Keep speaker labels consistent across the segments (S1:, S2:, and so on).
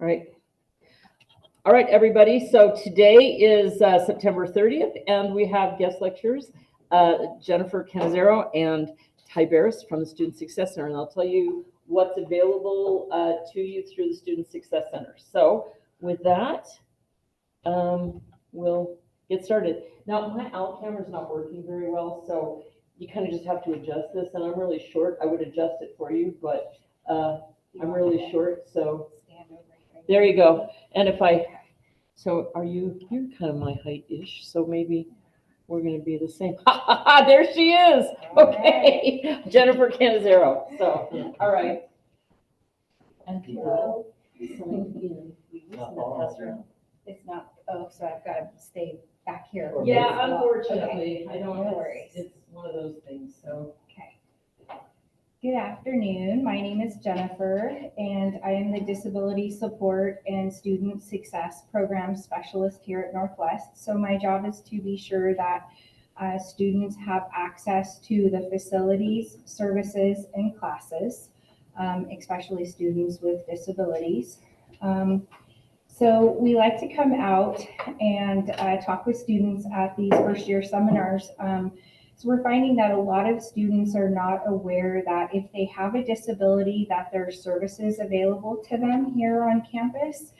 S1: All right. All right, everybody. So today is September 30th, and we have guest lecturers, Jennifer Canizero and Ty Barris from the Student Success Center. And I'll tell you what's available to you through the Student Success Center. So with that, we'll get started. Now, my out camera is not working very well, so you kind of just have to adjust this. And I'm really short. I would adjust it for you, but I'm really short, so there you go. And if so you're kind of my height-ish, so maybe we're going to be the same. There she is. Okay, Jennifer Canizero. So, all right. And
S2: it's not, oh, so I've got to stay back here.
S1: Yeah, unfortunately,
S2: okay.
S1: I don't
S2: No
S1: know.
S2: worries.
S1: It's one of those things, so.
S2: Okay. Good afternoon. My name is Jennifer, and I am the Disability Support and Student Success Program Specialist here at Northwest. So my job is to be sure that students have access to the facilities, services, and classes, especially students with disabilities. So we like to come out and talk with students at these first year seminars. So we're finding that a lot of students are not aware that if they have a disability, that there are services available to them here on campus,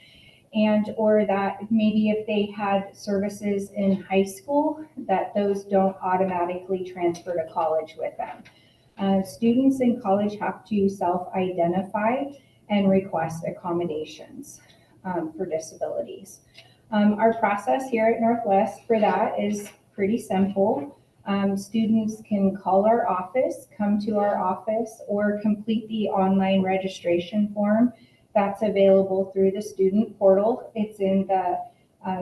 S2: and or that maybe if they had services in high school, that those don't automatically transfer to college with them. Students in college have to self-identify and request accommodations for disabilities. Our process here at Northwest for that is pretty simple. Students can call our office, come to our office, or complete the online registration form that's available through the student portal. It's in the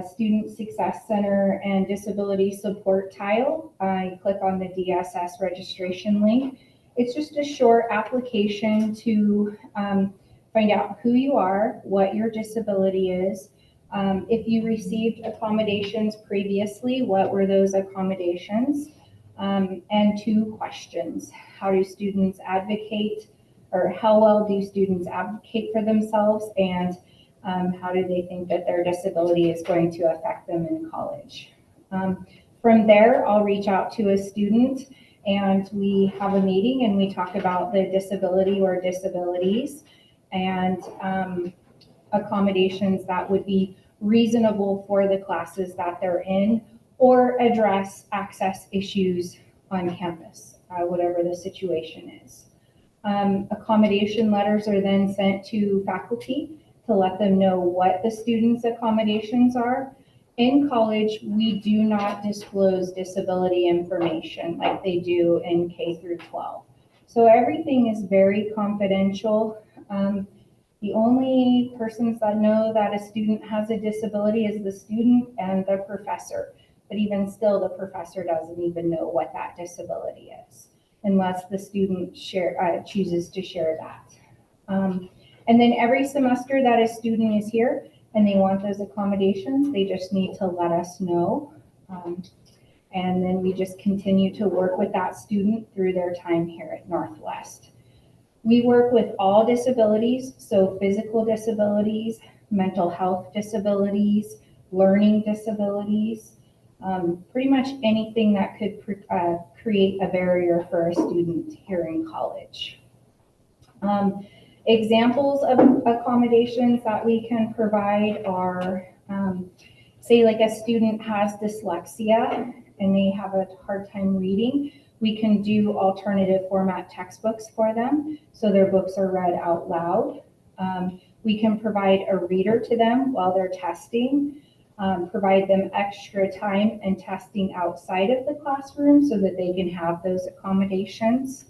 S2: Student Success Center and Disability Support tile. I click on the DSS registration link. It's just a short application to find out who you are, what your disability is. If you received accommodations previously, what were those accommodations? And 2 questions. How do students advocate, or how well do students advocate for themselves, and how do they think that their disability is going to affect them in college? From there, I'll reach out to a student and we have a meeting and we talk about the disability or disabilities and accommodations that would be reasonable for the classes that they're in, or address access issues on campus, whatever the situation is. Accommodation letters are then sent to faculty to let them know what the students' accommodations are. In college, we do not disclose disability information like they do in K through 12. So everything is very confidential. The only persons that know that a student has a disability is the student and the professor. But even still, the professor doesn't even know what that disability is unless the student chooses to share that. And then every semester that a student is here and they want those accommodations, they just need to let us know. And then we just continue to work with that student through their time here at Northwest. We work with all disabilities, so physical disabilities, mental health disabilities, learning disabilities, pretty much anything that could create a barrier for a student here in college. Examples of accommodations that we can provide are, say like a student has dyslexia and they have a hard time reading, we can do alternative format textbooks for them, so their books are read out loud. We can provide a reader to them while they're testing, provide them extra time and testing outside of the classroom so that they can have those accommodations.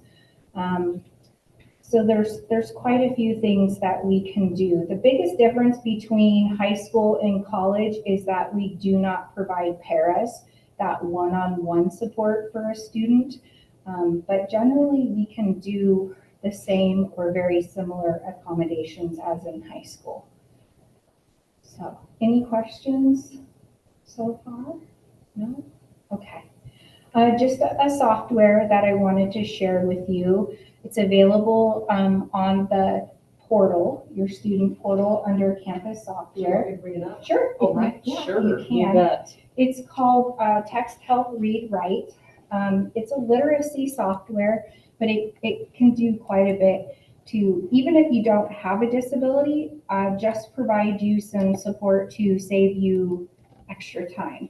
S2: So there's quite a few things that we can do. The biggest difference between high school and college is that we do not provide paras, that one-on-one support for a student, but generally we can do the same or very similar accommodations as in high school. So, any questions so far? No? Okay. Just a software that I wanted to share with you. It's available on the portal, your student portal under campus software.
S1: Can you bring it up?
S2: Sure.
S1: All right,
S2: Yeah,
S1: sure,
S2: you
S1: you
S2: can.
S1: bet.
S2: It's called Text Help Read Write. It's a literacy software, but it can do quite a bit to, even if you don't have a disability, just provide you some support to save you extra time.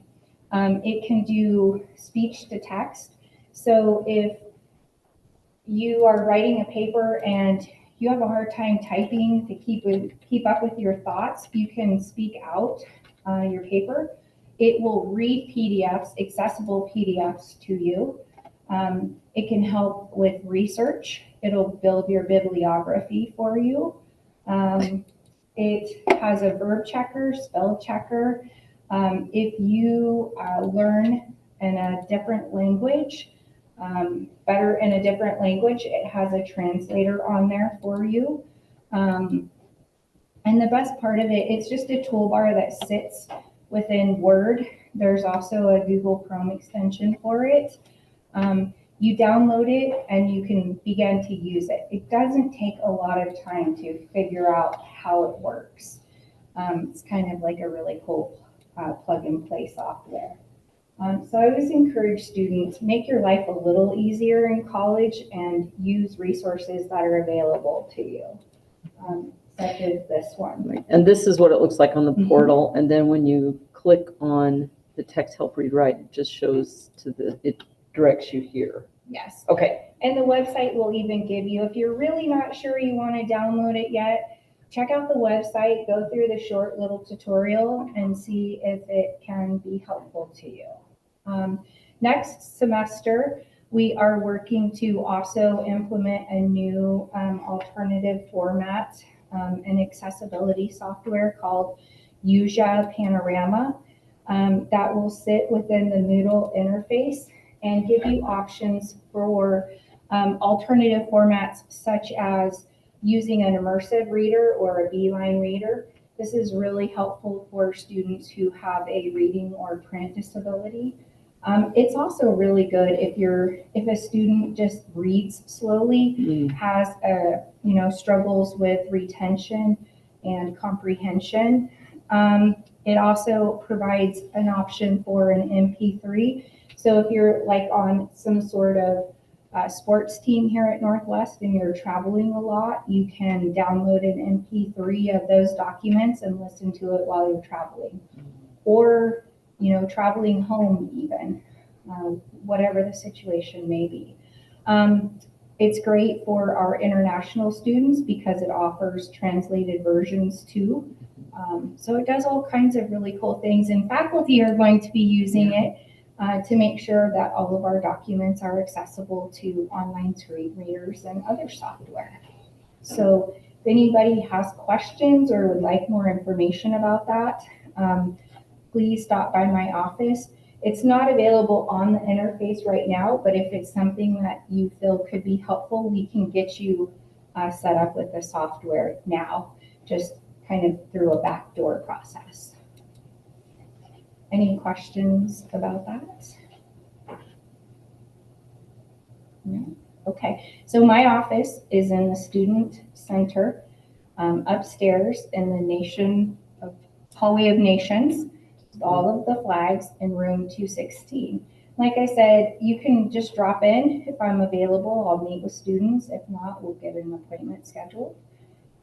S2: It can do speech to text. So if you are writing a paper and you have a hard time typing to keep up with your thoughts, you can speak out your paper. It will read PDFs, accessible PDFs to you. It can help with research. It'll build your bibliography for you. It has a verb checker, spell checker. If you learn in a different language, better in a different language, it has a translator on there for you. And the best part of it, it's just a toolbar that sits within Word. There's also a Google Chrome extension for it. You download it and you can begin to use it. It doesn't take a lot of time to figure out how it works. It's kind of like a really cool plug and play software. So I always encourage students, make your life a little easier in college and use resources that are available to you, such as this one.
S1: And this is what it looks like on the
S2: Mhm.
S1: portal, and then when you click on the Text Help Read Write, it just shows it directs you here.
S2: Yes.
S1: Okay,
S2: And the website will even give you, if you're really not sure you want to download it yet, check out the website, go through the short little tutorial and see if it can be helpful to you. Next semester, we are working to also implement a new alternative format and accessibility software called Uja Panorama that will sit within the Moodle interface and give you options for alternative formats such as using an immersive reader or a Beeline reader. This is really helpful for students who have a reading or print disability. It's also really good if a student just reads slowly, has struggles with retention and comprehension. It also provides an option for an MP3. So if you're like on some sort of sports team here at Northwest and you're traveling a lot, you can download an MP3 of those documents and listen to it while you're traveling. Or, traveling home even, whatever the situation may be. It's great for our international students because it offers translated versions too. So it does all kinds of really cool things, and faculty are going to be using it to make sure that all of our documents are accessible to online screen readers and other software. So if anybody has questions or would like more information about that, please stop by my office. It's not available on the interface right now, but if it's something that you feel could be helpful, we can get you set up with the software now, just kind of through a backdoor process. Any questions about that? No? Okay, so my office is in the student center upstairs in the hallway of nations, with all of the flags in room 216. Like I said, you can just drop in. If I'm available, I'll meet with students. If not, we'll get an appointment scheduled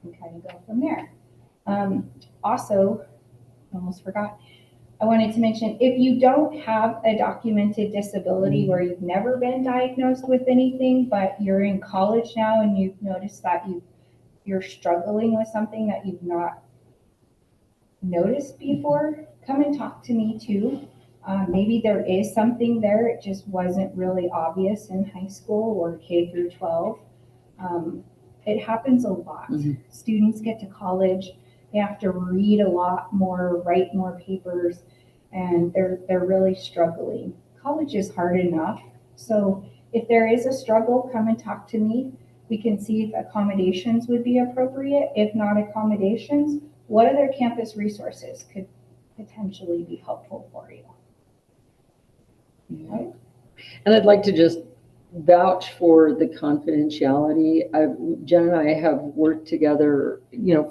S2: and kind of go from there. Also, almost forgot, I wanted to mention, if you don't have a documented disability where you've never been diagnosed with anything, but you're in college now and you've noticed that you're struggling with something that you've not noticed before, come and talk to me too. Maybe there is something there, it just wasn't really obvious in high school or K through 12. It happens a lot. Students get to college, they have to read a lot more, write more papers, and they're really struggling. College is hard enough, so if there is a struggle, come and talk to me. We can see if accommodations would be appropriate. If not accommodations, what other campus resources could potentially be helpful for you?
S1: Yeah. And I'd like to just vouch for the confidentiality. Jen and I have worked together,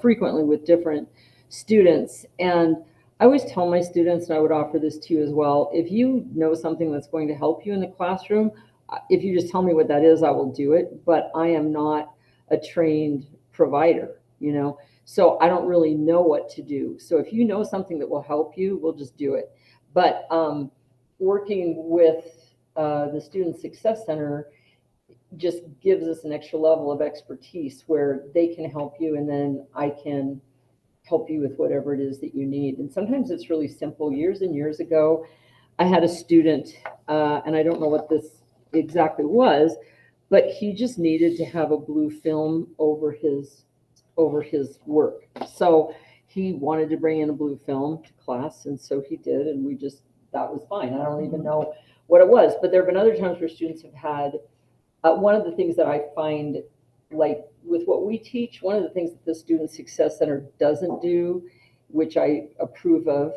S1: frequently with different students. And I always tell my students, and I would offer this to you as well, if you know something that's going to help you in the classroom, if you just tell me what that is, I will do it. But I am not a trained provider. So I don't really know what to do. So if you know something that will help you, we'll just do it. But working with the Student Success Center just gives us an extra level of expertise where they can help you and then I can help you with whatever it is that you need. And sometimes it's really simple. Years and years ago, I had a student, and I don't know what this exactly was, but he just needed to have a blue film over his work. So he wanted to bring in a blue film to class, and so he did, and that was fine. I don't even know what it was, but there have been other times where students have had, one of the things that I find, like with what we teach, one of the things that the Student Success Center doesn't do, which I approve of,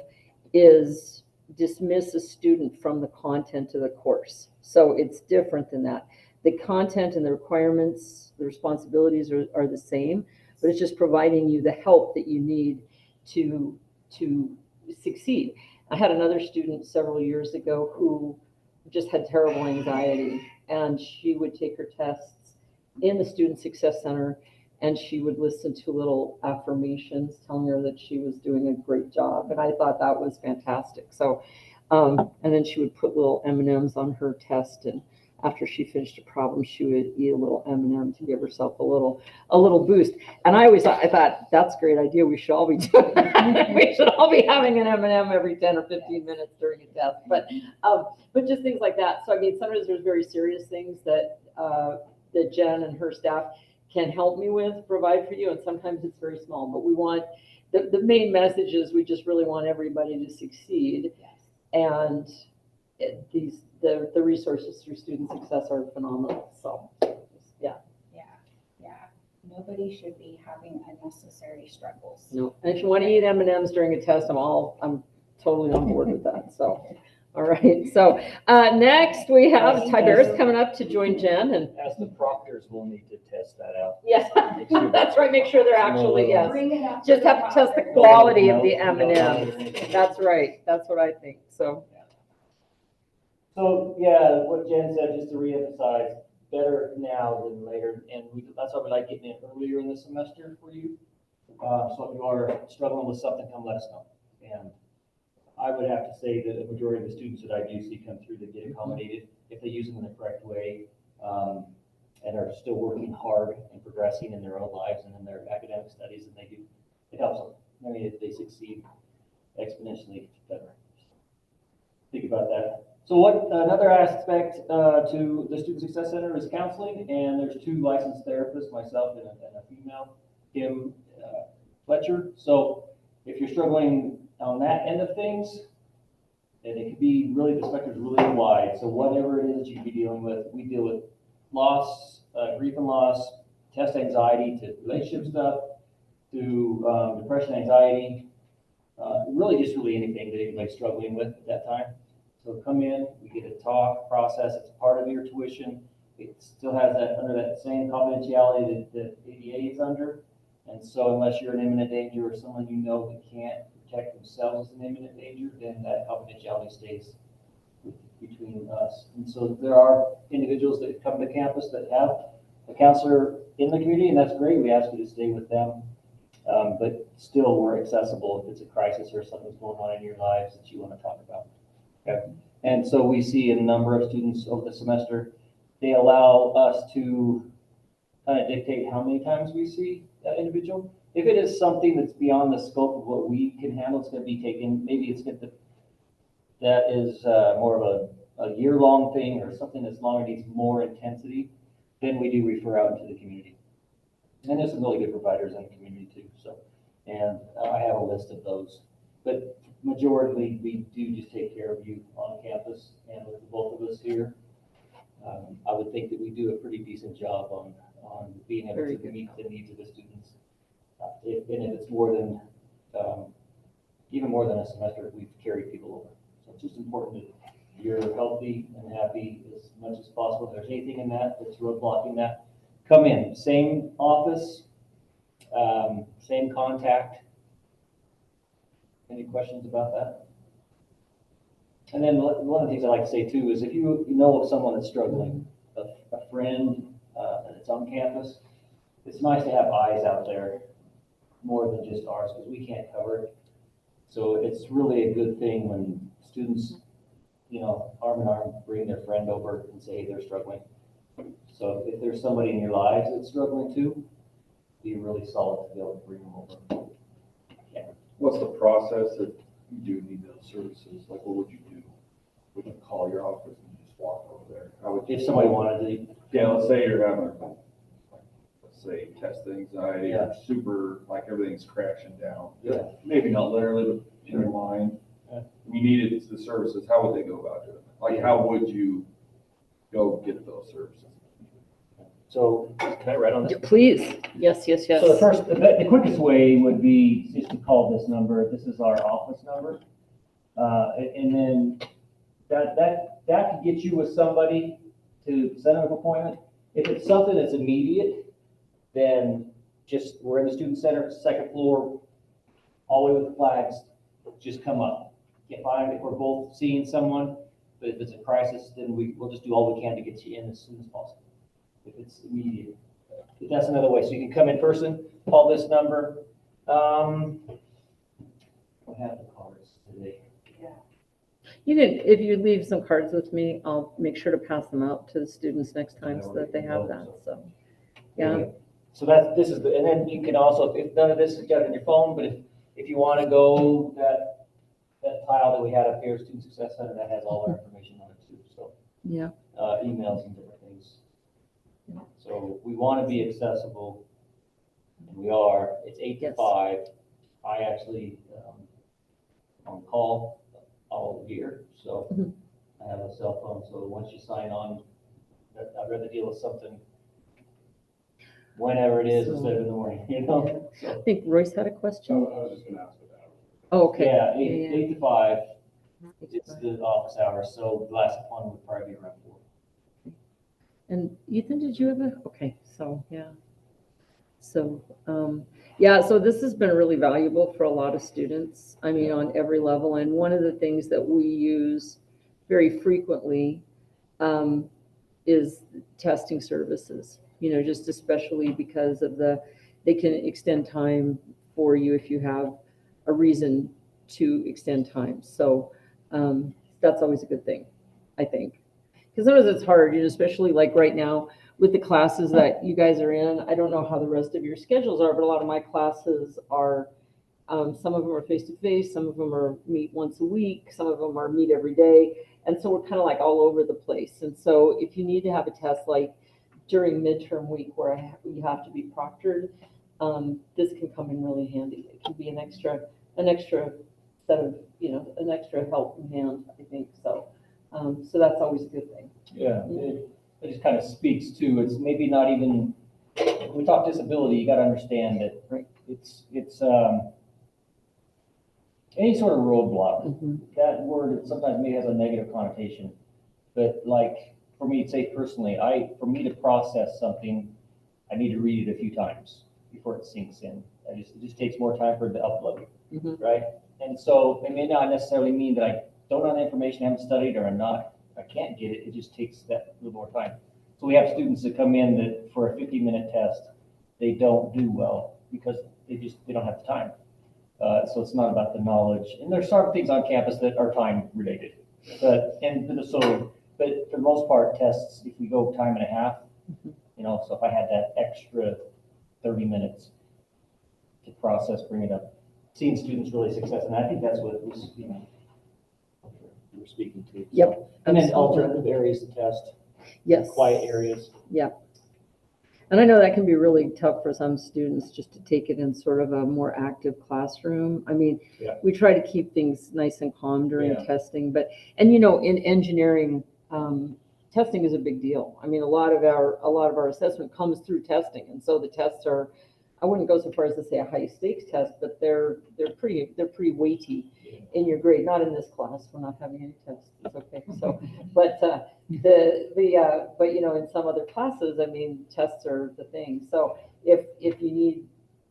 S1: is dismiss a student from the content of the course. So it's different than that. The content and the requirements, the responsibilities are the same, but it's just providing you the help that you need to succeed. I had another student several years ago who just had terrible anxiety, and she would take her tests in the Student Success Center, and she would listen to little affirmations telling her that she was doing a great job, and I thought that was fantastic. So, and then she would put little M&Ms on her test, and after she finished a problem, she would eat a little M&M to give herself a little boost. And I thought that's a great idea. We should all be doing that. We should all be having an M&M every 10 or 15 minutes during a test. But just things like that. So I mean, sometimes there's very serious things that that Jen and her staff can help me with, provide for you, and sometimes it's very small. But we want the main message is we just really want everybody to succeed, and the resources through Student Success are phenomenal. So yeah.
S2: Nobody should be having unnecessary struggles.
S1: No, and if you want to eat M&Ms during a test, I'm totally on board with that. So, all right. So next we have Tiberius coming up to join Jen, and
S3: as the proctors will need to test that out.
S1: yes, that's right. Make sure they're actually, yes.
S2: Bring it up.
S1: Just have to test the quality of the M&Ms. That's right. That's what I think. So.
S3: So yeah, what Jen said, just to reemphasize, better now than later, and that's why we like getting it earlier in the semester for you. So if you are struggling with something, come let us know. And I would have to say that the majority of the students that I do see come through that get accommodated, if they use them in the correct way, and are still working hard and progressing in their own lives and in their academic studies, and it helps them. I mean, they succeed exponentially better. Think about that. So what another aspect to the Student Success Center is counseling, and there's 2 licensed therapists, myself and a female, Kim Fletcher. So if you're struggling on that end of things, and it could be really, the spectrum is really wide. So whatever it is that you could be dealing with, we deal with loss, grief and loss, test anxiety, to relationship stuff, to depression, anxiety, really anything that anybody's struggling with at that time. So come in, we get a talk process. It's part of your tuition. It still has that under that same confidentiality that ADA is under. And so unless you're in imminent danger or someone you know that can't protect themselves as an imminent danger, then that confidentiality stays between us. And so there are individuals that come to campus that have a counselor in the community, and that's great. We ask you to stay with them. But still, we're accessible if it's a crisis or something's going on in your lives that you want to talk about. Okay. And so we see a number of students over the semester. They allow us to kind of dictate how many times we see that individual. If it is something that's beyond the scope of what we can handle, it's going to be taken. Maybe it's going to, that is more of a year-long thing, or something that's longer, needs more intensity. Then we do refer out into the community. And there's some really good providers in the community too. So, and I have a list of those. But majority, we do just take care of you on campus, and with both of us here, I would think that we do a pretty decent job on being able to meet the needs of the students. If it's more than, even more than a semester, we've carried people over. So it's just important you're healthy and happy as much as possible. If there's anything in that that's roadblocking that, come in. Same office, same contact. Any questions about that? And then one of the things I like to say too is if you know of someone that's struggling, a friend that's on campus, it's nice to have eyes out there more than just ours because we can't cover it. So it's really a good thing when students, arm in arm, bring their friend over and say, hey, they're struggling. So if there's somebody in your lives that's struggling too, be really solid to be able to bring them over. Yeah.
S4: What's the process if you do need those services? Like, what would you do? Would you call your office and just walk over there? How would you?
S3: If somebody wanted to,
S4: Yeah, let's say you're having, let's say, test anxiety,
S3: Yeah.
S4: or super, like everything's crashing down.
S3: Yeah.
S4: Maybe not literally, but in your mind.
S3: Yeah.
S4: You needed the services, how would they go about doing it? Like, how would you go get those services?
S3: so can I write on this?
S1: Please, yes, yes, yes.
S3: So the quickest way would be just to call this number. This is our office number. And then that could get you with somebody to set up an appointment. If it's something that's immediate, then we're in the student center, second floor, all the way with the flags, just come up. Get fine if we're both seeing someone, but if it's a crisis, then we'll just do all we can to get you in as soon as possible. If it's immediate. But that's another way. So you can come in person, call this number. I have the cards today.
S1: You can, if you leave some cards with me, I'll make sure to pass them out to the students next time so that they have that, so. Yeah,
S3: So this is and then you can also, if none of this is got it in your phone, but if you want to go, that tile that we had up here, Student Success Center, that has all our information on it too, so.
S1: yeah,
S3: Emails and different things. So we want to be accessible, and we are. It's 8 to
S1: Yes.
S3: 5. I actually, on call all year, so
S1: Mhm.
S3: I have a cell phone, so once you sign on, I'd rather deal with something whenever it is
S1: So-
S3: instead of in the morning,
S1: I think Royce had a
S4: I
S1: question.
S4: was just gonna ask about that.
S1: Oh, okay.
S3: Yeah,
S1: Yeah,
S3: 8 to 5,
S1: yeah.
S3: it's the office hours, so the last one would probably be around 4.
S1: And Ethan, did you have okay, so, yeah. So, yeah, so this has been really valuable for a lot of students, I mean, on every level. And one of the things that we use very frequently is testing services, just especially because of they can extend time for you if you have a reason to extend time. So that's always a good thing, I think. Because sometimes it's hard, especially like right now with the classes that you guys are in. I don't know how the rest of your schedules are, but a lot of my classes are, some of them are face-to-face, some of them are meet once a week, some of them are meet every day. And so we're kind of like all over the place. And so if you need to have a test like during midterm week where you have to be proctored, this can come in really handy. It can be an extra set of, an extra helping hand, I think. So that's always a good thing.
S3: Yeah, it just kind of speaks to, it's maybe not even, when we talk disability, you got to understand that
S1: Right.
S3: it's any sort of roadblock.
S1: Mhm.
S3: That word sometimes maybe has a negative connotation, but like for me, say personally, for me to process something, I need to read it a few times before it sinks in. It just takes more time for it to upload,
S1: Mhm.
S3: right? And so it may not necessarily mean that I don't know the information, I haven't studied, or I can't get it. It just takes that little more time. So we have students that come in that for a 50-minute test, they don't do well because they don't have the time. So it's not about the knowledge. And there's certain things on campus that are time related. But for the most part, tests, if we go time and a half, so if I had that extra 30 minutes to process, bring it up, seeing students really success, and I think that's what we're speaking to.
S1: Yep,
S3: And then
S1: absolutely.
S3: alternative areas to test,
S1: Yes.
S3: quiet areas.
S1: And I know that can be really tough for some students just to take it in sort of a more active classroom. I mean,
S3: Yeah.
S1: we try to keep things nice and calm during
S3: Yeah.
S1: testing, and in engineering, testing is a big deal. I mean, a lot of our assessment comes through testing, and so the tests are I wouldn't go so far as to say a high stakes test, but they're pretty weighty in your grade. Not in this class, we're not having any tests, it's okay. So, but but you know, in some other classes, I mean, tests are the thing. So if you need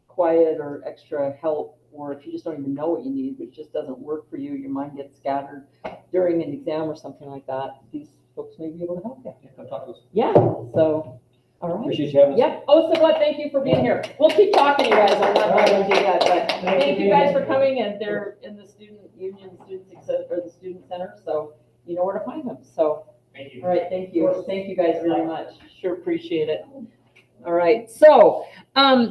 S1: quiet or extra help, or if you just don't even know what you need, which just doesn't work for you, your mind gets scattered during an exam or something like that, these folks may be able to help you.
S3: Yeah, come talk to us.
S1: Yeah, so, all right.
S3: Appreciate you having us.
S1: Yep. Oh, so what? Thank you for being here. We'll keep talking, you guys. I'm not going to do that, but thank you guys for coming, and they're in the student union, student success, or the student center, so you know where to find them. So,
S3: Thank you.
S1: all right, thank you. Thank you guys very much. Sure appreciate it. All right, so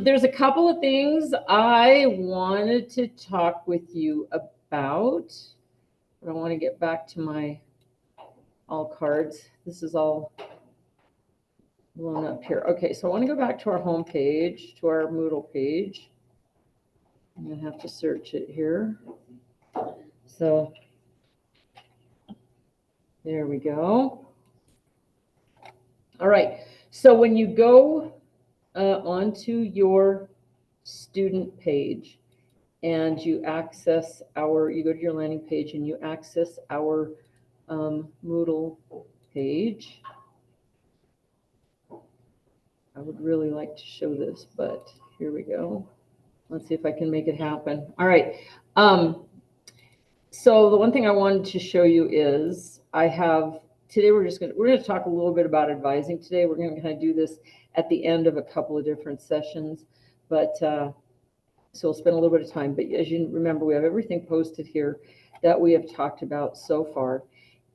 S1: there's a couple of things I wanted to talk with you about. I want to get back to my all cards. This is all blown up here. Okay, so I want to go back to our home page, to our Moodle page. I'm going to have to search it here. So there we go. All right, so when you go onto your student page and you access you go to your landing page and you access our Moodle page. I would really like to show this, but here we go. Let's see if I can make it happen. All right. So the one thing I wanted to show you is today we're going to talk a little bit about advising today. We're going to kind of do this at the end of a couple of different sessions, but so we'll spend a little bit of time. But as you remember, we have everything posted here that we have talked about so far.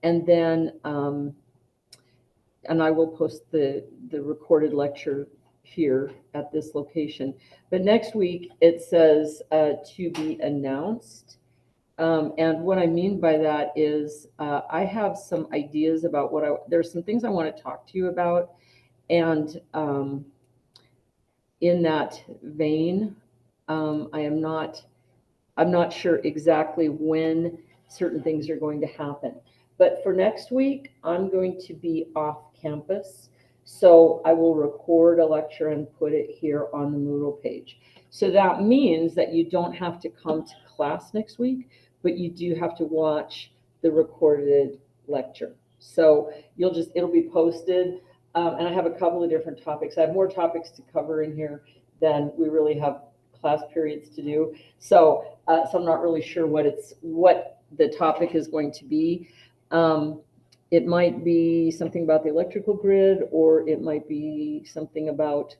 S1: And then, and I will post the recorded lecture here at this location. But next week it says to be announced. And what I mean by that is I have some ideas about there's some things I want to talk to you about. And in that vein, I'm not sure exactly when certain things are going to happen. But for next week, I'm going to be off campus. So I will record a lecture and put it here on the Moodle page. So that means that you don't have to come to class next week, but you do have to watch the recorded lecture. So it'll be posted. And I have a couple of different topics. I have more topics to cover in here than we really have class periods to do. So I'm not really sure what the topic is going to be. It might be something about the electrical grid, or it might be something about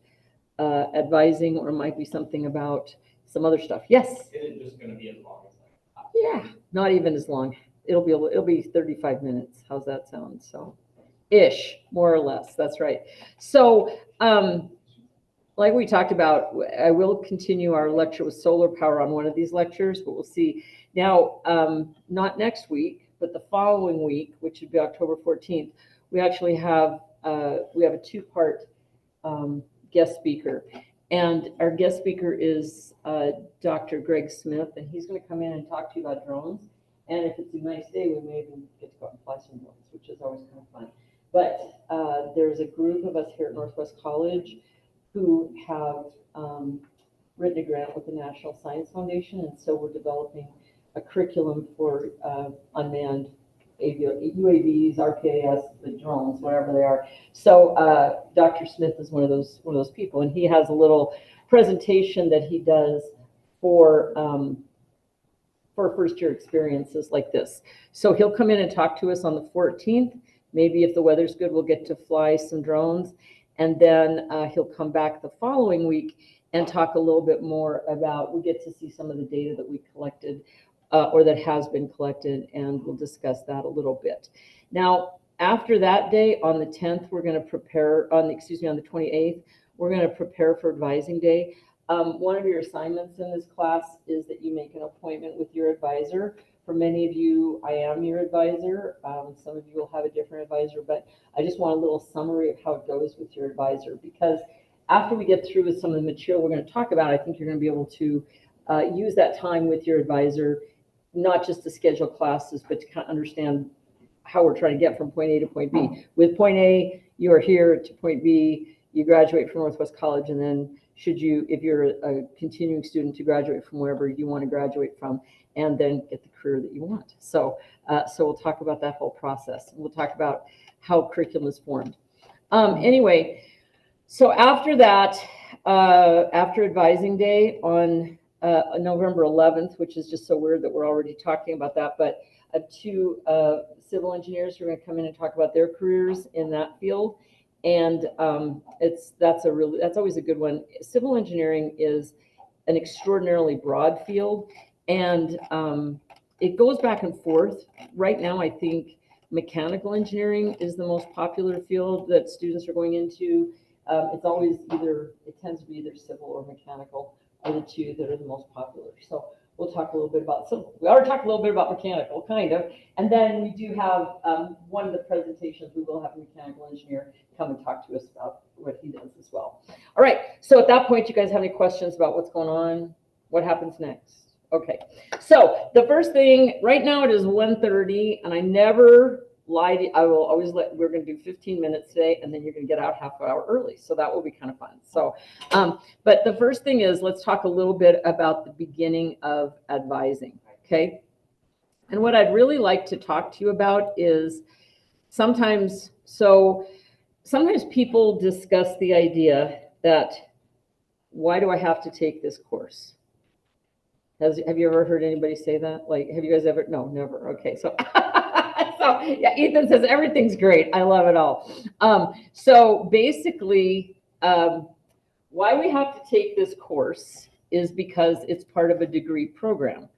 S1: advising, or it might be something about some other stuff. Yes?
S5: Is it just going to be as long as that?
S1: Yeah, not even as long. It'll be 35 minutes. How's that sound? So, ish, more or less. That's right. So, like we talked about, I will continue our lecture with solar power on one of these lectures, but we'll see. Now, not next week, but the following week, which would be October 14th, we actually have a two-part guest speaker. And our guest speaker is Dr. Greg Smith, and he's going to come in and talk to you about drones. And if it's a nice day, we may even get to go out and fly some drones, which is always kind of fun. But there's a group of us here at Northwest College who have written a grant with the National Science Foundation, and so we're developing a curriculum for unmanned UAVs, RPAS, the drones, whatever they are. So Dr. Smith is one of those people, and he has a little presentation that he does for first year experiences like this. So he'll come in and talk to us on the 14th. Maybe if the weather's good, we'll get to fly some drones. And then he'll come back the following week and talk a little bit more about, we get to see some of the data that we collected or that has been collected, and we'll discuss that a little bit. Now, after that day, on the 10th, we're going to prepare, on the 28th, we're going to prepare for advising day. One of your assignments in this class is that you make an appointment with your advisor. For many of you, I am your advisor. Some of you will have a different advisor, but I just want a little summary of how it goes with your advisor, because after we get through with some of the material we're going to talk about, I think you're going to be able to use that time with your advisor, not just to schedule classes, but to kind of understand how we're trying to get from point A to point B. With point A, you are here, to point B, you graduate from Northwest College, and then should you, if you're a continuing student to graduate from wherever you want to graduate from, and then get the career that you want. So, so we'll talk about that whole process. We'll talk about how curriculum is formed. Anyway, so after that, after advising day on November 11th, which is just so weird that we're already talking about that, but two civil engineers who are going to come in and talk about their careers in that field. And that's always a good one. Civil engineering is an extraordinarily broad field, and it goes back and forth. Right now, I think mechanical engineering is the most popular field that students are going into. It's always it tends to be either civil or mechanical are the two that are the most popular. So we'll talk a little bit about civil. We already talked a little bit about mechanical, kind of. And then we do have one of the presentations, we will have a mechanical engineer come and talk to us about what he does as well. All right, so at that point, you guys have any questions about what's going on? What happens next? Okay, so the first thing, right now it is 1:30, and I never lied. I will always we're going to do 15 minutes today, and then you're going to get out half an hour early. So that will be kind of fun. So, but the first thing is, let's talk a little bit about the beginning of advising, okay? And what I'd really like to talk to you about is sometimes people discuss the idea that, why do I have to take this course? Have you ever heard anybody say that? Like, have you guys ever? No, never. Okay, so so yeah, Ethan says everything's great. I love it all. So basically, why we have to take this course is because it's part of a degree program.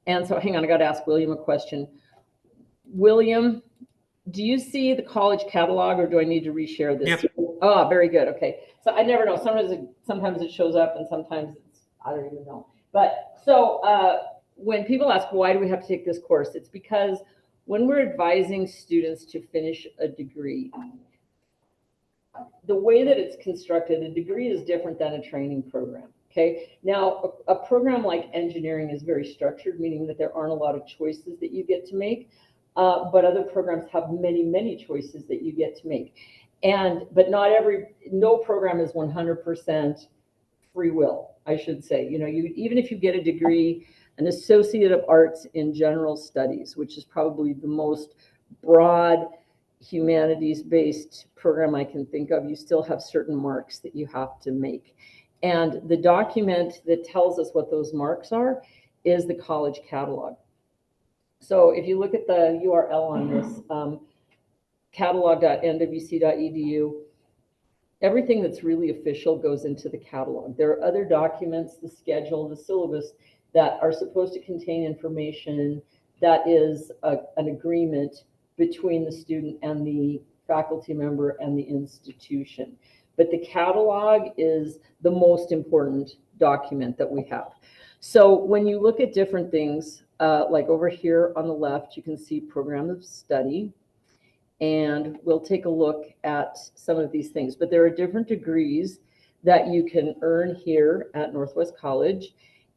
S1: And so, hang on, I got to ask William a question. William, do you see the college catalog, or do I need to reshare this?
S5: Yep.
S1: Oh, very good. Okay, so I never know. Sometimes it shows up, and sometimes I don't even know. But so when people ask, why do we have to take this course? It's because when we're advising students to finish a degree, the way that it's constructed, a degree is different than a training program. Okay. Now, a program like engineering is very structured, meaning that there aren't a lot of choices that you get to make. But other programs have many, many choices that you get to make. But no program is 100% free will, I should say. You know, even if you get a degree, an Associate of Arts in General Studies, which is probably the most broad humanities-based program I can think of, you still have certain marks that you have to make. And the document that tells us what those marks are is the college catalog. So if you look at the URL on this, catalog.nwc.edu, everything that's really official goes into the catalog. There are other documents, the schedule, the syllabus, that are supposed to contain information that is an agreement between the student and the faculty member and the institution. But the catalog is the most important document that we have. So when you look at different things, like over here on the left, you can see program of study. And we'll take a look at some of these things. But there are different degrees that you can earn here at Northwest College.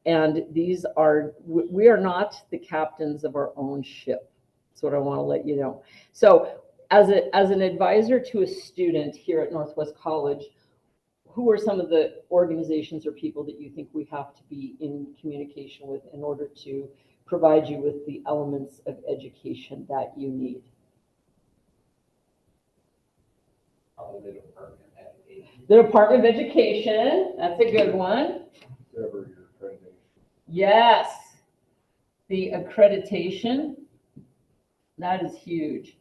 S1: And we are not the captains of our own ship. That's what I want to let you know. So as an advisor to a student here at Northwest College, who are some of the organizations or people that you think we have to be in communication with in order to provide you with the elements of education that you need?
S5: The Department of Education.
S1: The Department of Education, that's a good one.
S4: Whatever your accreditation.
S1: Yes, the accreditation, that is huge.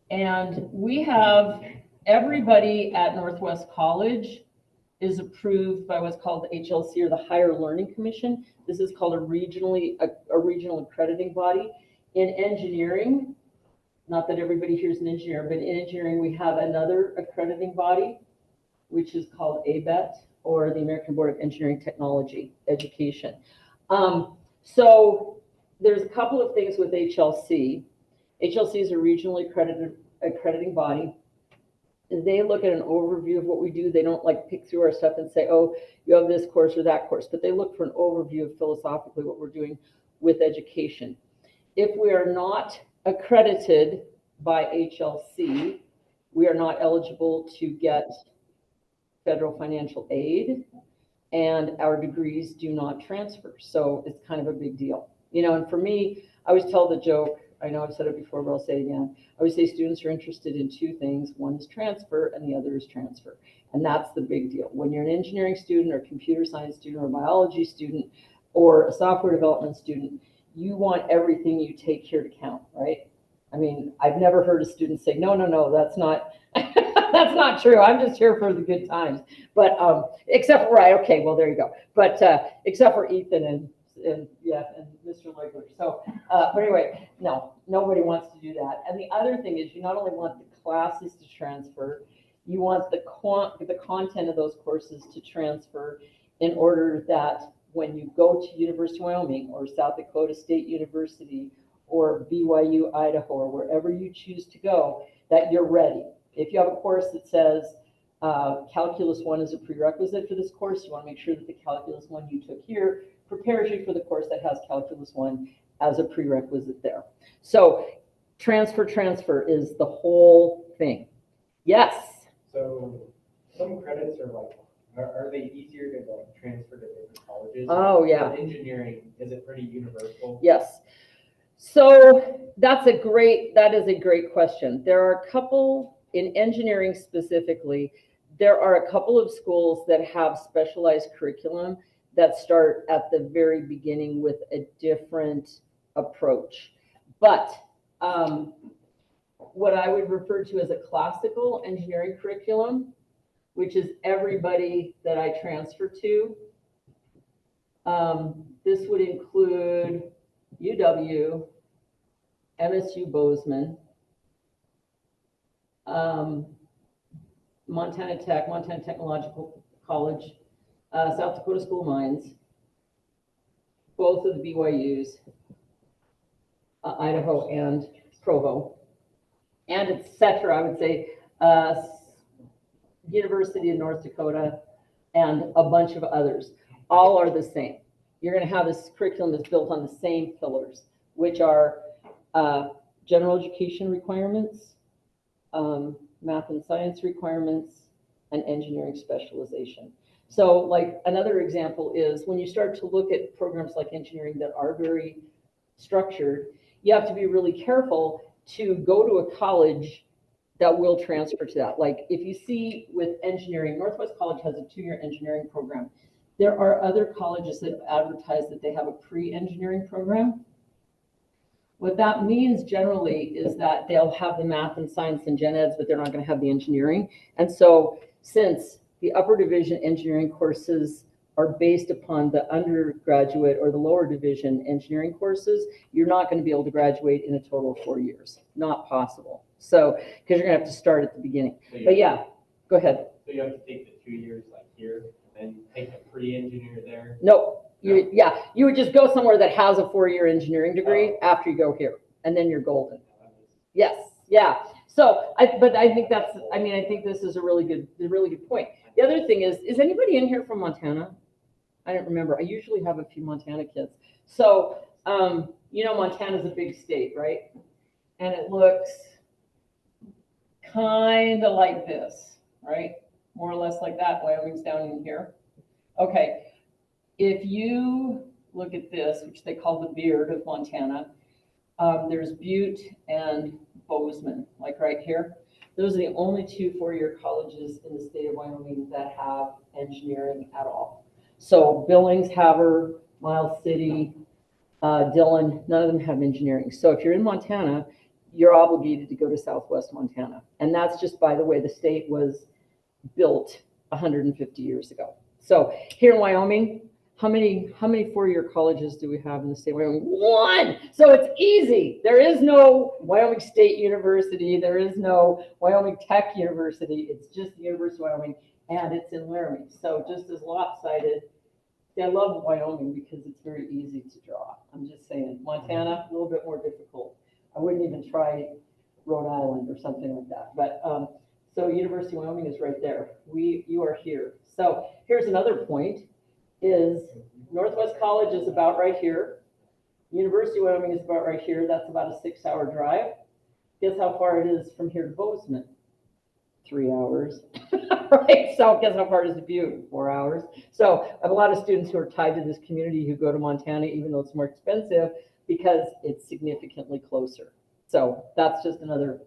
S1: And we have everybody at Northwest College is approved by what's called the HLC, or the Higher Learning Commission. This is called a regional accrediting body. In engineering, not that everybody here is an engineer, but in engineering we have another accrediting body, which is called ABET, or the American Board of Engineering Technology Education. So there's a couple of things with HLC. HLC is a regionally accrediting body. They look at an overview of what we do. They don't like pick through our stuff and say, oh, you have this course or that course, but they look for an overview of philosophically what we're doing with education. If we are not accredited by HLC, we are not eligible to get federal financial aid, and our degrees do not transfer. So it's kind of a big deal. You know, and for me, I always tell the joke, I know I've said it before, but I'll say it again. I always say students are interested in two things. One is transfer and the other is transfer. And that's the big deal. When you're an engineering student or computer science student or biology student or a software development student, you want everything you take here to count, right? I mean, I've never heard a student say, no, that's not, that's not true. I'm just here for the good times. But except for, right, okay, well, there you go. But except for Ethan and Mr. Legler. So, but anyway, no, nobody wants to do that. And the other thing is you not only want the classes to transfer, you want the content of those courses to transfer in order that when you go to University of Wyoming or South Dakota State University or BYU, Idaho, or wherever you choose to go, that you're ready. If you have a course that says Calculus 1 is a prerequisite for this course, you want to make sure that the Calculus 1 you took here prepares you for the course that has Calculus 1 as a prerequisite there. So transfer is the whole thing. Yes?
S5: So some credits are like, are they easier to like transfer to different colleges?
S1: Oh, yeah.
S5: For engineering, is it pretty universal?
S1: Yes. So that is a great question. There are a couple, in engineering specifically, there are a couple of schools that have specialized curriculum that start at the very beginning with a different approach. But what I would refer to as a classical engineering curriculum, which is everybody that I transfer to. This would include UW, MSU Bozeman, Montana Tech, Montana Technological College, South Dakota School of Mines, both of the BYUs, Idaho and Provo, and et cetera, I would say, University of North Dakota, and a bunch of others. All are the same. You're going to have this curriculum that's built on the same pillars, which are general education requirements, math and science requirements, and engineering specialization. So like another example is when you start to look at programs like engineering that are very structured, you have to be really careful to go to a college that will transfer to that. Like if you see with engineering, Northwest College has a 2-year engineering program. There are other colleges that advertise that they have a pre-engineering program. What that means generally is that they'll have the math and science and gen eds, but they're not going to have the engineering. And so since the upper division engineering courses are based upon the undergraduate or the lower division engineering courses, you're not going to be able to graduate in a total of 4 years. Not possible. So, because you're going to have to start at the beginning. But yeah, go ahead.
S5: So you have to take the 2 years like here, and take a pre-engineer there?
S1: Nope. You would just go somewhere that has a 4-year engineering degree after you go here, and then you're golden. Yes, yeah. So, I think this is a really good point. The other thing is anybody in here from Montana? I don't remember. I usually have a few Montana kids. So, Montana's a big state, right? And it looks kind of like this, right? More or less like that. Wyoming's down in here. Okay. If you look at this, which they call the beard of Montana, there's Butte and Bozeman, like right here. Those are the only 2 4-year colleges in the state of Wyoming that have engineering at all. So Billings, Havre, Miles City, Dillon, none of them have engineering. So if you're in Montana, you're obligated to go to Southwest Montana. And that's just by the way the state was built 150 years ago. So here in Wyoming, how many 4-year colleges do we have in the state of Wyoming? 1. So it's easy. There is no Wyoming State University. There is no Wyoming Tech University. It's just the University of Wyoming, and it's in Laramie. So just as lopsided. See, I love Wyoming because it's very easy to draw. I'm just saying. Montana, a little bit more difficult. I wouldn't even try Rhode Island or something like that. But so University of Wyoming is right there. You are here. So here's another point. Is Northwest College is about right here. University of Wyoming is about right here. That's about a 6-hour drive. Guess how far it is from here to Bozeman? 3 hours. right? So guess how far is Dubuque? 4 hours. So I have a lot of students who are tied to this community who go to Montana, even though it's more expensive, because it's significantly closer. So that's another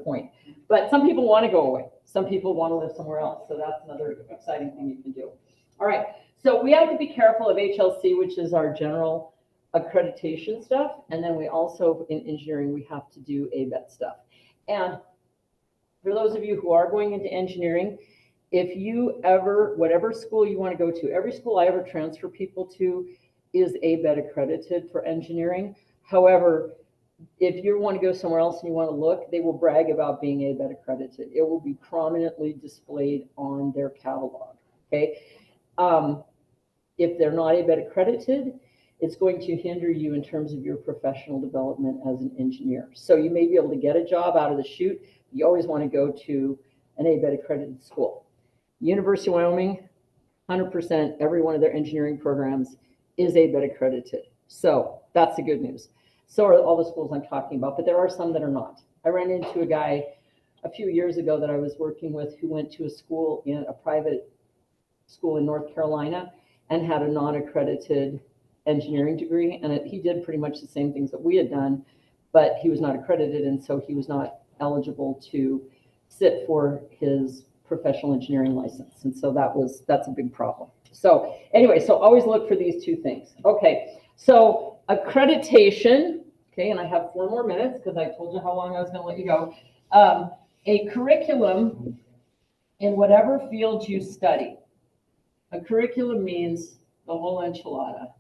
S1: point. But some people want to go away. Some people want to live somewhere else. So that's another exciting thing you can do. All right. So we have to be careful of HLC, which is our general accreditation stuff. And then we also, in engineering, we have to do ABET stuff. And for those of you who are going into engineering, if you ever, whatever school you want to go to, every school I ever transfer people to is ABET accredited for engineering. However, if you want to go somewhere else and you want to look, they will brag about being ABET accredited. It will be prominently displayed on their catalog, okay? If they're not ABET accredited, it's going to hinder you in terms of your professional development as an engineer. So you may be able to get a job out of the chute. You always want to go to an ABET accredited school. University of Wyoming, 100%, every one of their engineering programs is ABET accredited. So that's the good news. So are all the schools I'm talking about, but there are some that are not. I ran into a guy a few years ago that I was working with who went to a private school in North Carolina and had a non-accredited engineering degree. And he did pretty much the same things that we had done, but he was not accredited. And so he was not eligible to sit for his professional engineering license. And so that's a big problem. So anyway, so always look for these two things. Okay, so accreditation, okay, and I have 4 more minutes because I told you how long I was going to let you go. A curriculum in whatever field you study. A curriculum means the whole enchilada.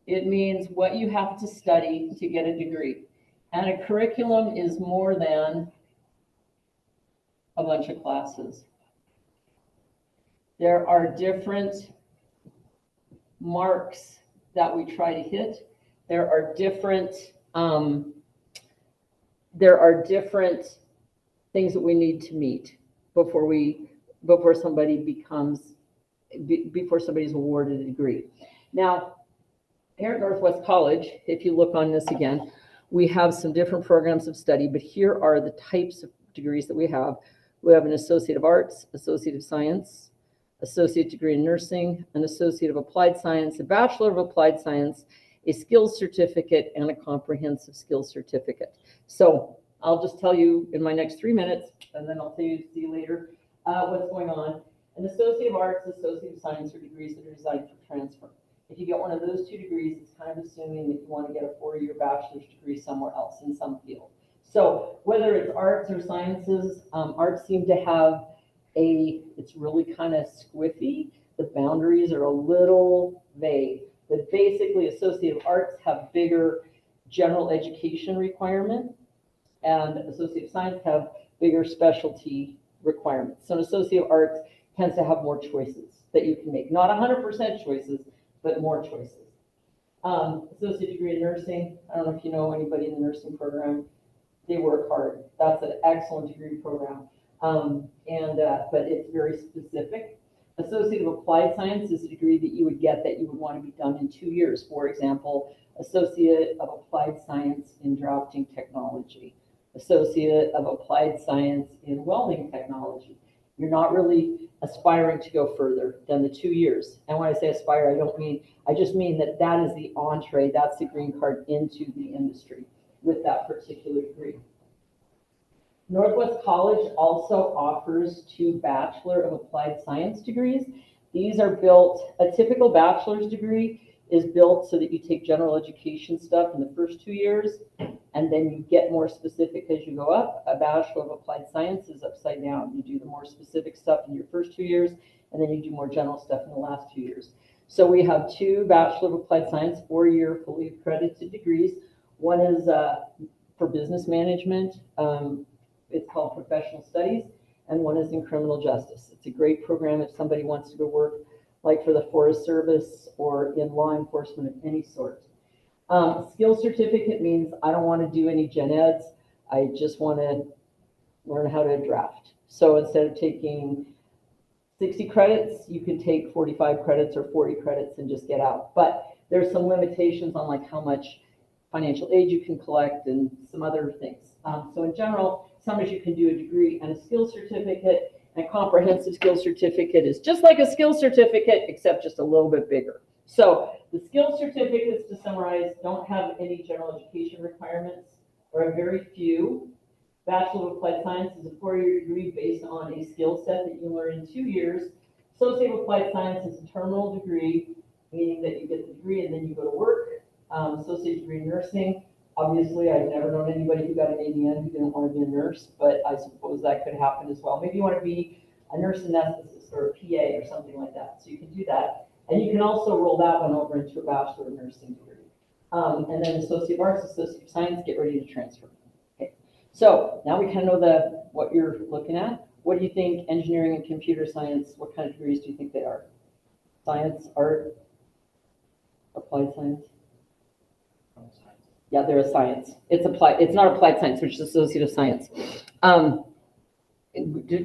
S1: It means what you have to study to get a degree. And a curriculum is more than a bunch of classes. There are different marks that we try to hit. There are different things that we need to meet before somebody's awarded a degree. Now, here at Northwest College, if you look on this again, we have some different programs of study, but here are the types of degrees that we have. We have an Associate of Arts, Associate of Science, Associate degree in Nursing, an Associate of Applied Science, a Bachelor of Applied Science, a Skills Certificate, and a Comprehensive Skills Certificate. So I'll just tell you in my next 3 minutes, and then I'll see you later, what's going on. An Associate of Arts, Associate of Science are degrees that are designed for transfer. If you get one of those 2 degrees, it's kind of assuming that you want to get a 4-year bachelor's degree somewhere else in some field. So whether it's arts or sciences, arts seem to have it's really kind of squiffy. The boundaries are a little vague, but basically Associate of Arts have bigger general education requirement, and Associate of Science have bigger specialty requirements. So an Associate of Arts tends to have more choices that you can make. Not 100% choices, but more choices. Associate degree in Nursing, I don't know if you know anybody in the nursing program. They work hard. That's an excellent degree program. But it's very specific. Associate of Applied Science is a degree that you would get that you would want to be done in 2 years. For example, Associate of Applied Science in Drafting Technology, Associate of Applied Science in Welding Technology. You're not really aspiring to go further than the 2 years. And when I say aspire, I just mean that is the entree, that's the green card into the industry with that particular degree. Northwest College also offers 2 Bachelor of Applied Science degrees. These are built, a typical bachelor's degree is built so that you take general education stuff in the first 2 years, and then you get more specific as you go up. A Bachelor of Applied Science is upside down. You do the more specific stuff in your first 2 years, and then you do more general stuff in the last 2 years. So we have 2 Bachelor of Applied Science, 4-year fully accredited degrees. One is for business management. It's called Professional Studies, and one is in criminal justice. It's a great program if somebody wants to go work like for the Forest Service or in law enforcement of any sort. Skills certificate means I don't want to do any gen eds. I just want to learn how to draft. So instead of taking 60 credits, you could take 45 credits or 40 credits and just get out. But there's some limitations on like how much financial aid you can collect and some other things. So in general, sometimes you can do a degree and a skills certificate, And a comprehensive skills certificate is just like a skills certificate, except just a little bit bigger. So the skills certificates, to summarize, don't have any general education requirements, or a very few. Bachelor of Applied Science is a 4-year degree based on a skill set that you learn in 2 years. Associate of Applied Science is a terminal degree, meaning that you get the degree and then you go to work. Associate degree in nursing. Obviously, I've never known anybody who got an ADN who didn't want to be a nurse, but I suppose that could happen as well. Maybe you want to be a nurse anesthetist or a PA or something like that, so you can do that. And you can also roll that one over into a Bachelor of Nursing degree. And then Associate of Arts, Associate of Science, get ready to transfer. Okay. So now we kind of know what you're looking at. What do you think engineering and computer science, what kind of degrees do you think they are? Science, art, applied science? Yeah, they're a science. It's applied. It's not applied science, which is Associate of Science.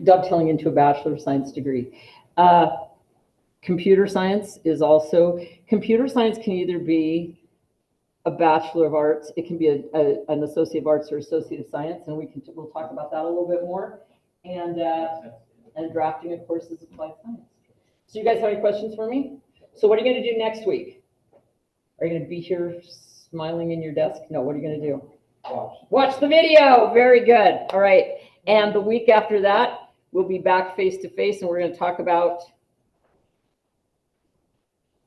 S1: Dovetailing into a Bachelor of Science degree. Computer science is also, computer science can either be a Bachelor of Arts, it can be an Associate of Arts or Associate of Science, and we'll talk about that a little bit more. And drafting, of course, is applied science. So you guys have any questions for me? So what are you going to do next week? Are you going to be here smiling in your desk? No, what are you going to do? Watch the video. Very good. All right. And the week after that, we'll be back face to face, and we're going to talk about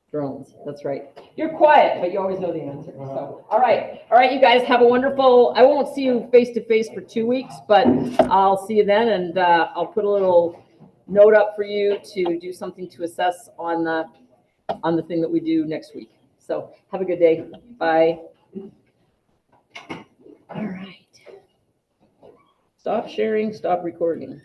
S1: drones. That's right. You're quiet, but you always know the answer. So, all right. All right, you guys have a wonderful, I won't see you face to face for 2 weeks, but I'll see you then, and I'll put a little note up for you to do something to assess on the thing that we do next week. So have a good day. Bye. All right. Stop sharing, stop recording.